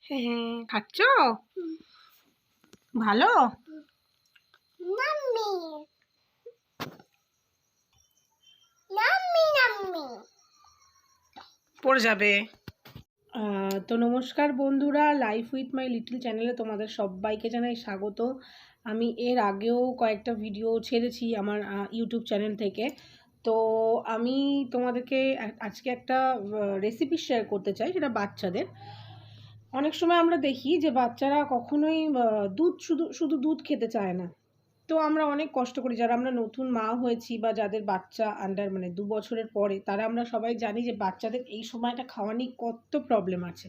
হ্যাঁ হ্যাঁ, খাচ্ছ ভালো? পড়ে যাবে। তো নমস্কার বন্ধুরা, লাইফ উইথ মাই লিটল চ্যানেলে তোমাদের সবাইকে জানাই স্বাগত। আমি এর আগেও কয়েকটা ভিডিও ছেড়েছি আমার ইউটিউব চ্যানেল থেকে। তো আমি তোমাদেরকে আজকে একটা রেসিপি শেয়ার করতে চাই, সেটা বাচ্চাদের। অনেক সময় আমরা দেখি যে বাচ্চারা কখনোই দুধ শুধু দুধ খেতে চায় না। তো আমরা অনেক কষ্ট করি, যারা আমরা নতুন মা হয়েছি বা যাদের বাচ্চা আন্ডার 2 বছরের পরে, তারা আমরা সবাই জানি যে বাচ্চাদের এই সময়টা খাওয়া নিয়ে কত প্রবলেম আছে।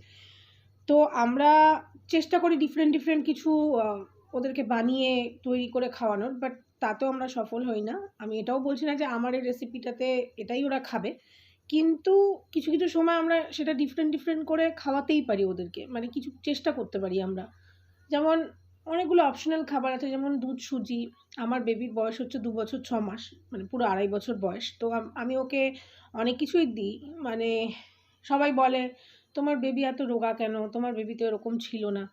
তো আমরা চেষ্টা করি ডিফারেন্ট কিছু ওদেরকে বানিয়ে তৈরি করে খাওয়ানোর, বাট তাতেও আমরা সফল হই না। আমি এটাও বলছি না যে আমার এই রেসিপিটাতে এটাই ওরা খাবে, কিন্তু কিছু সময় আমরা সেটা ডিফারেন্ট করে খাওয়াতেই পারি ওদেরকে, মানে কিছু চেষ্টা করতে পারি আমরা। যেমন অনেকগুলো অপশনাল খাবার আছে, যেমন দুধ সুজি। আমার বেবির বয়স হচ্ছে 2 বছর 6 মাস, মানে পুরো 2.5 বছর বয়স। তো আমি ওকে অনেক কিছুই দিই। মানে সবাই বলে তোমার বেবি এত রোগা কেন, তোমার বেবি তো এরকম ছিল না।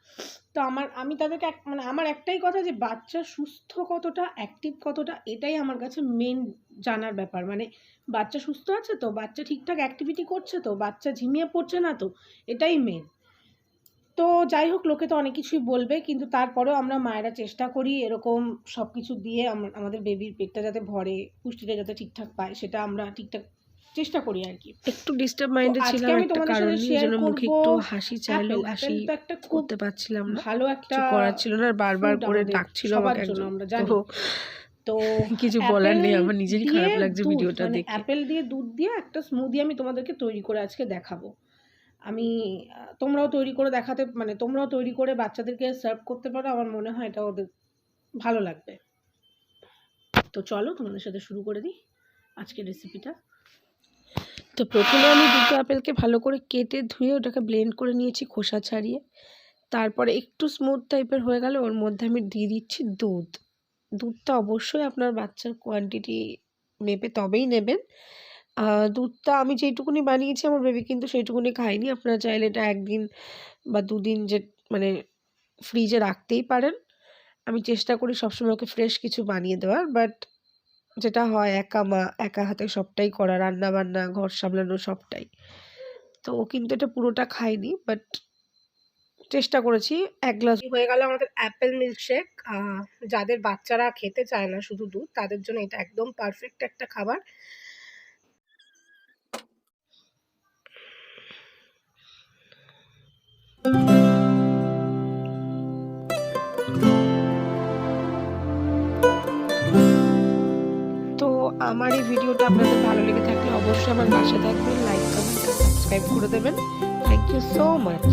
তো আমি তাদেরকে মানে আমার একটাই কথা, যে বাচ্চা সুস্থ কতটা, অ্যাক্টিভ কতটা, এটাই আমার কাছে মেন জানার ব্যাপার। মানে বাচ্চা সুস্থ আছে তো, বাচ্চা ঠিকঠাক অ্যাক্টিভিটি করছে তো, বাচ্চা ঝিমিয়ে পড়ছে না তো, এটাই মেন। তো যাই হোক, লোকে তো অনেক কিছুই বলবে, কিন্তু তারপরেও আমরা মায়েরা চেষ্টা করি এরকম সব কিছু দিয়ে আমাদের বেবির পেটটা যাতে ভরে, পুষ্টিটা যাতে ঠিকঠাক পায়, সেটা আমরা ঠিকঠাক চেষ্টা করি আর কি। একটু ডিস্টার্ব মাইন্ডে ছিলাম একটা কারণে, যেন মুখে একটু হাসি চাইলেও হাসি করতে পারছিলাম না, ভালো একটা করার ছিল না, বারবার করে ডাকছিল আমাকে একজন। আমরা জানি। তো কিছু বলার নেই, আমার নিজেরই খারাপ লাগছে ভিডিওটা দেখে। অ্যাপেল দিয়ে দুধ দিয়ে একটা স্মুদি আমি তোমাদেরকে তৈরি করে আজকে দেখাবো। আমি তোমরাও তৈরি করে তোমরাও তৈরি করে বাচ্চাদেরকে সার্ভ করতে পারো। আমার মনে হয় এটা ওদের ভালো লাগবে। তো চলো তোমাদের সাথে শুরু করে দিই আজকের রেসিপিটা। তো প্রথমে আমি দুটো আপেলকে ভালো করে কেটে ধুয়ে ওটাকে ব্লেন্ড করে নিয়েছি খোসা ছাড়িয়ে। তারপরে একটু স্মুথ টাইপের হয়ে গেলে ওর মধ্যে আমি দিয়ে দিচ্ছি দুধ। দুধটা অবশ্যই আপনার বাচ্চার কোয়ান্টিটি মেপে তবেই নেবেন। দুধটা আমি যেইটুকুনি বানিয়েছি, আমার বেবি কিন্তু সেইটুকুনি খায়নি। আপনারা চাইলে এটা 1 দিন বা 2 দিন মানে ফ্রিজে রাখতেই পারেন। আমি চেষ্টা করি সবসময় ওকে ফ্রেশ কিছু বানিয়ে দেওয়ার, বাট যেটা হয় একা মা, একা হাতে সবটাই করা, রান্নাবান্না, ঘর সামলানো সবটাই। তো ও কিন্তু এটা পুরোটা খায়নি, বাট চেষ্টা করেছি। 1 গ্লাস হয়ে গেল আমাদের অ্যাপেল মিল্কশেক। যাদের বাচ্চারা খেতে চায় না শুধু দুধ, তাদের জন্য এটা একদম পারফেক্ট একটা খাবার। তো আমার এই ভিডিওটা আপনাদের ভালো লেগে থাকলে অবশ্যই আমার পাশে থাকবেন, লাইক, কমেন্ট, সাবস্ক্রাইব করে দেবেন। Thank you so much.